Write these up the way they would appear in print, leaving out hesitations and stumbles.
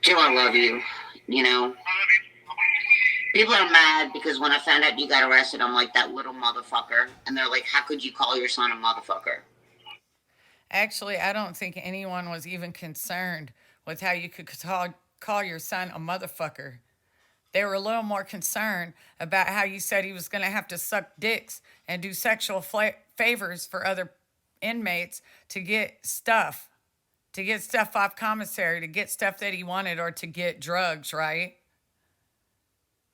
Joe, I love you. You know, I love you. people are mad because when I found out you got arrested, I'm like, that little motherfucker. And they're like, how could you call your son a motherfucker? Actually, I don't think anyone was even concerned with how you could call your son a motherfucker. They were a little more concerned about how you said he was going to have to suck dicks and do sexual favors for other inmates to get stuff off commissary, to get stuff that he wanted, or to get drugs, right?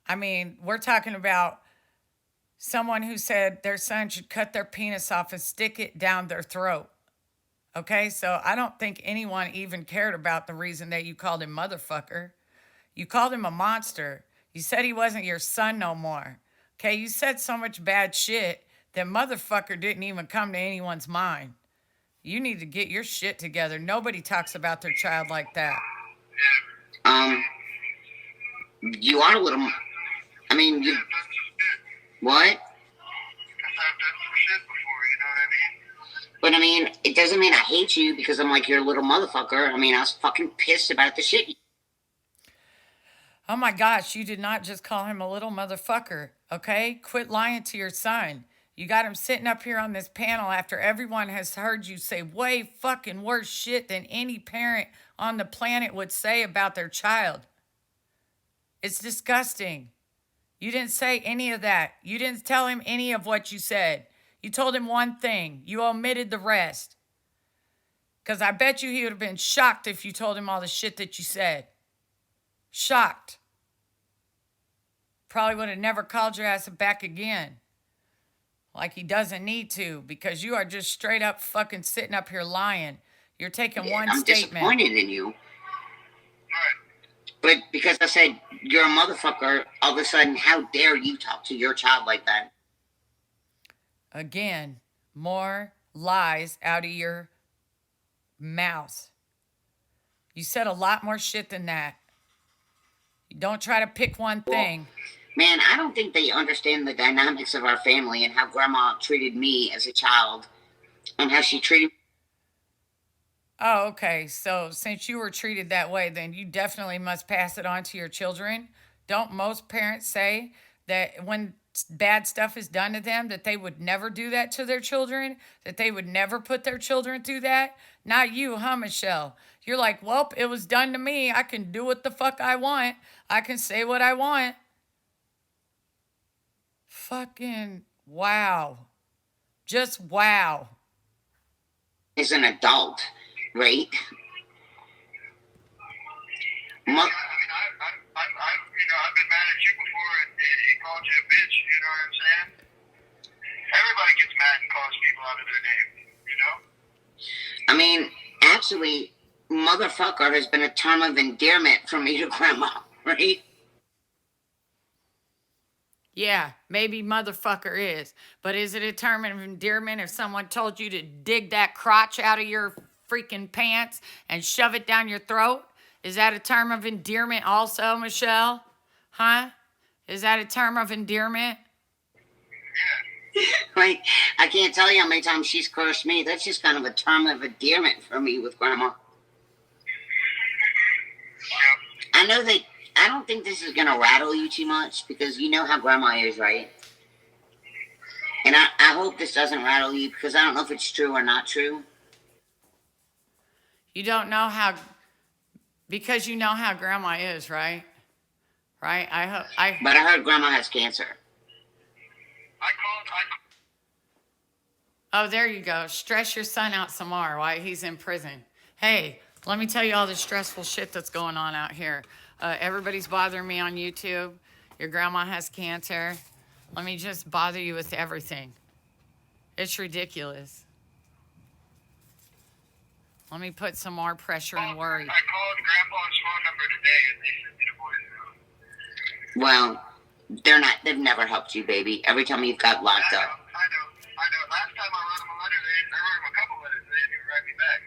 I mean, we're talking about someone who said their son should cut their penis off and stick it down their throat. Okay, so I don't think anyone even cared about the reason that you called him motherfucker. You called him a monster. You said he wasn't your son no more. Okay, you said so much bad shit that motherfucker didn't even come to anyone's mind. You need to get your shit together. Nobody talks about their child like that. Um, you are a little. I mean, you. What? But I mean, it doesn't mean I hate you because I'm like, you're a little motherfucker. I mean, I was fucking pissed about the shit. Oh my gosh, you did not just call him a little motherfucker, okay? Quit lying to your son. You got him sitting up here on this panel after everyone has heard you say way fucking worse shit than any parent on the planet would say about their child. It's disgusting. You didn't say any of that. You didn't tell him any of what you said. You told him one thing. You omitted the rest. Because I bet you he would have been shocked if you told him all the shit that you said. Shocked. Probably would have never called your ass back again. Like he doesn't need to, because you are just straight up fucking sitting up here lying. You're taking one I'm statement. disappointed in you. But because I said you're a motherfucker, all of a sudden, how dare you talk to your child like that? Again, more lies out of your mouth. You said a lot more shit than that. Don't try to pick one thing. Man, I don't think they understand the dynamics of our family and how grandma treated me as a child and how she treated. Oh, okay. So since you were treated that way, then you definitely must pass it on to your children. Don't most parents say that when bad stuff is done to them, that they would never do that to their children, that they would never put their children through that? Not you, huh, Michelle? You're like, well, it was done to me. I can do what the fuck I want. I can say what I want. Fucking wow. Just wow. As an adult, right? I mean, I've been mad at you before and he called you a bitch, you know what I'm saying? Everybody gets mad and calls people out of their name, you know? I mean, actually, motherfucker has been a term of endearment for me to grandma, right? Yeah, maybe motherfucker is. But is it a term of endearment if someone told you to dig that crotch out of your freaking pants and shove it down your throat? Is that a term of endearment also, Michelle? Huh? Is that a term of endearment? Yeah. Like, I can't tell you how many times she's cursed me. That's just kind of a term of endearment for me with grandma. Yeah. I know that I don't think this is going to rattle you too much because you know how grandma is, right? And I hope this doesn't rattle you because I don't know if it's true or not true. You don't know how, because you know how grandma is, right? Right? But I heard grandma has cancer. Oh, there you go. Stress your son out some more while he's in prison. Hey, let me tell you all the stressful shit that's going on out here. Everybody's bothering me on YouTube. Your grandma has cancer. Let me just bother you with everything. It's ridiculous. Let me put some more pressure and worry. I called Grandpa's phone number today and they sent me to voicemail. Well, they've never helped you, baby. Every time you've got locked up. I know. Last time I wrote him a letter, I wrote him a couple letters, they didn't even write me back.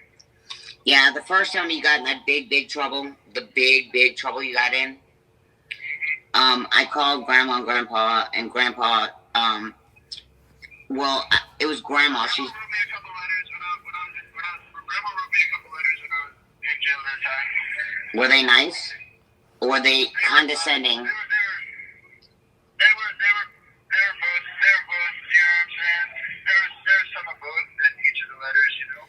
Yeah, the first time you got in that big trouble, the big trouble you got in, I called grandma and grandpa, it was grandma. She's. Grandma wrote me a couple letters when I was in jail that time. Were they nice? Or were they condescending? They were both, you know what I'm saying? There's some of both in each of the letters, you know.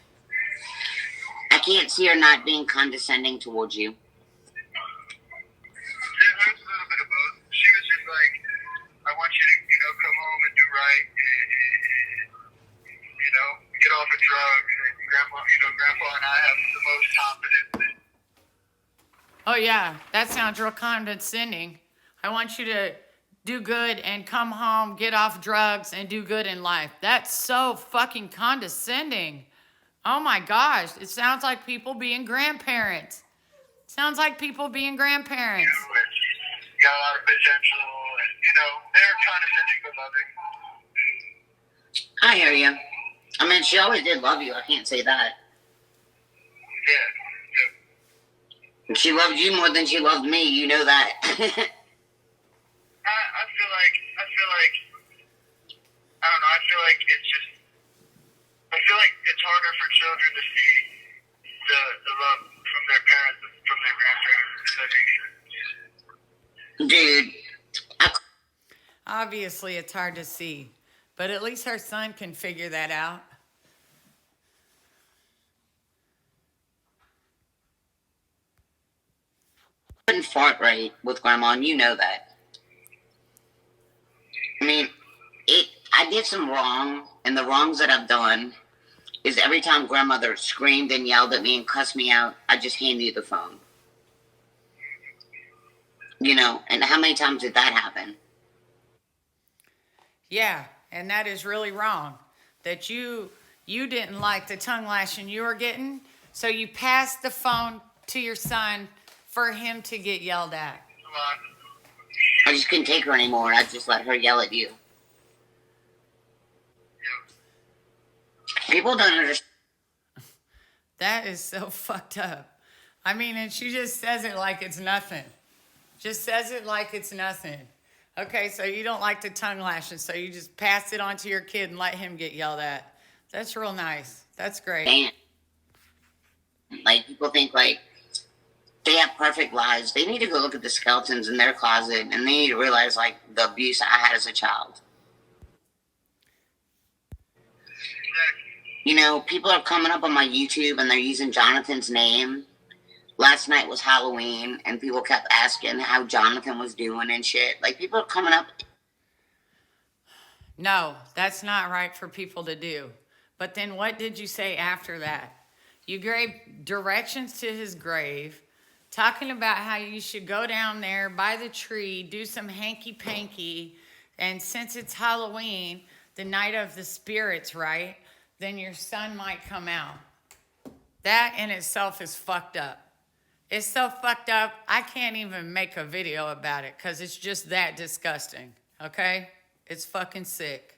I can't see her not being condescending towards you. There was a little bit of both. She was just like, I want you to, you know, come home and do right, and you know, get off of drugs. And Grandpa and I have the most confidence. Oh, yeah, that sounds real condescending. I want you to do good and come home, get off drugs, and do good in life. That's so fucking condescending. Oh my gosh, it sounds like people being grandparents. Sounds like people being grandparents. You got a lot of potential, and you know, they're condescending but loving. I hear you. I mean, she always did love you. I can't say that. Yeah. She loved you more than she loved me. You know that. I feel like I don't know. I feel like it's harder for children to see the love from their parents than from their grandparents. Dude. Obviously, it's hard to see, but at least her son can figure that out. Couldn't fart right with Grandma, and you know that. I mean, I did some wrong, and the wrongs that I've done is every time Grandmother screamed and yelled at me and cussed me out, I just hand you the phone. You know, and how many times did that happen? Yeah, and that is really wrong. That you didn't like the tongue lashing you were getting, so you passed the phone to your son for him to get yelled at. I just couldn't take her anymore. I just let her yell at you. People don't understand. That is so fucked up. I mean, and she just says it like it's nothing. Just says it like it's nothing. Okay, so you don't like the tongue lashing, so you just pass it on to your kid and let him get yelled at. That's real nice. That's great. Like, people think, like, they have perfect lives. They need to go look at the skeletons in their closet, and they need to realize, like, the abuse I had as a child. You know, people are coming up on my YouTube, and they're using Jonathan's name. Last night was Halloween, and people kept asking how Jonathan was doing and shit. Like, people are coming up. No, that's not right for people to do. But then what did you say after that? You gave directions to his grave, talking about how you should go down there by the tree, do some hanky-panky, and since it's Halloween, the night of the spirits, right, then your son might come out. That in itself is fucked up. It's so fucked up, I can't even make a video about it because it's just that disgusting, okay? It's fucking sick.